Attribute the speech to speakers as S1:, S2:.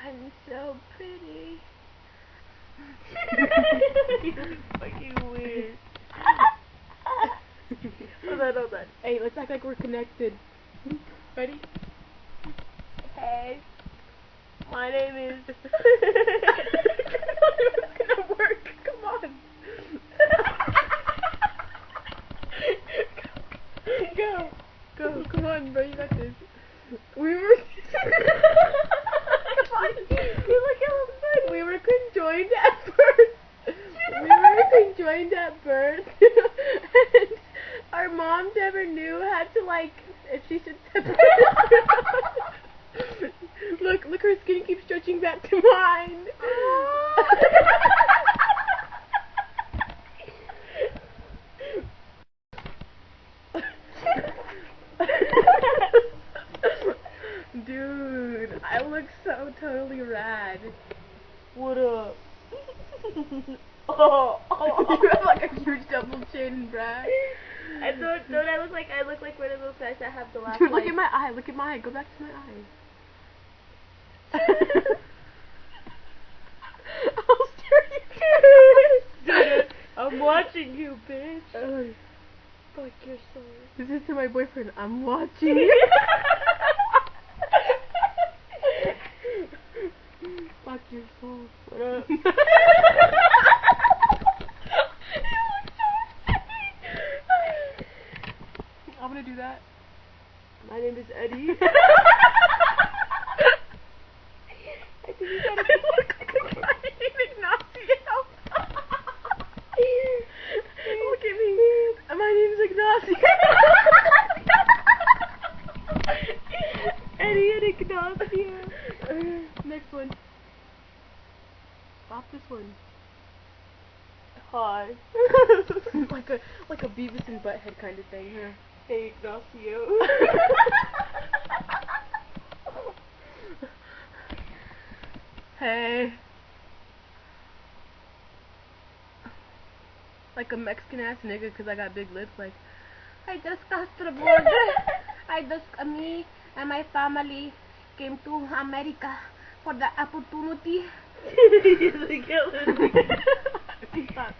S1: I'm so pretty.
S2: You look fucking weird. Hold on.
S1: Hey, let's act like we're connected. Ready?
S2: Hey, my name is...
S1: It's gonna work. Come on. Go. Come on, bro. You got this. We were...
S2: Come on. You look hella funny.
S1: We were conjoined at birth. And our mom never knew how to, like, if she should separate us. Look, her skin keeps stretching back to mine. Dude, I look so totally rad.
S2: What up?
S1: You have like a huge double chin, Brad.
S2: I don't I look like one of those guys that have the last
S1: Dude, look at my eye. Look at my eye. Go back to my eye. I'll stare you.
S2: Dude, I'm watching you, bitch. Fuck your soul.
S1: This is to my boyfriend. I'm watching you. Fuck your soul.
S2: What up?
S1: I'm gonna do that.
S2: My name is Eddie. I think you gotta
S1: look like my name Ignacio. Look at me. My name's Ignacio.
S2: Eddie and Ignacio.
S1: Next one. Stop this one.
S2: Hi.
S1: like a Beavis and Butthead kind of thing, huh?
S2: Hey, Ignacio.
S1: Hey. Like a Mexican ass nigga because I got big lips. Like, I just crossed the border. Me and my family came to America for the opportunity.
S2: You're killing me.
S1: Stop.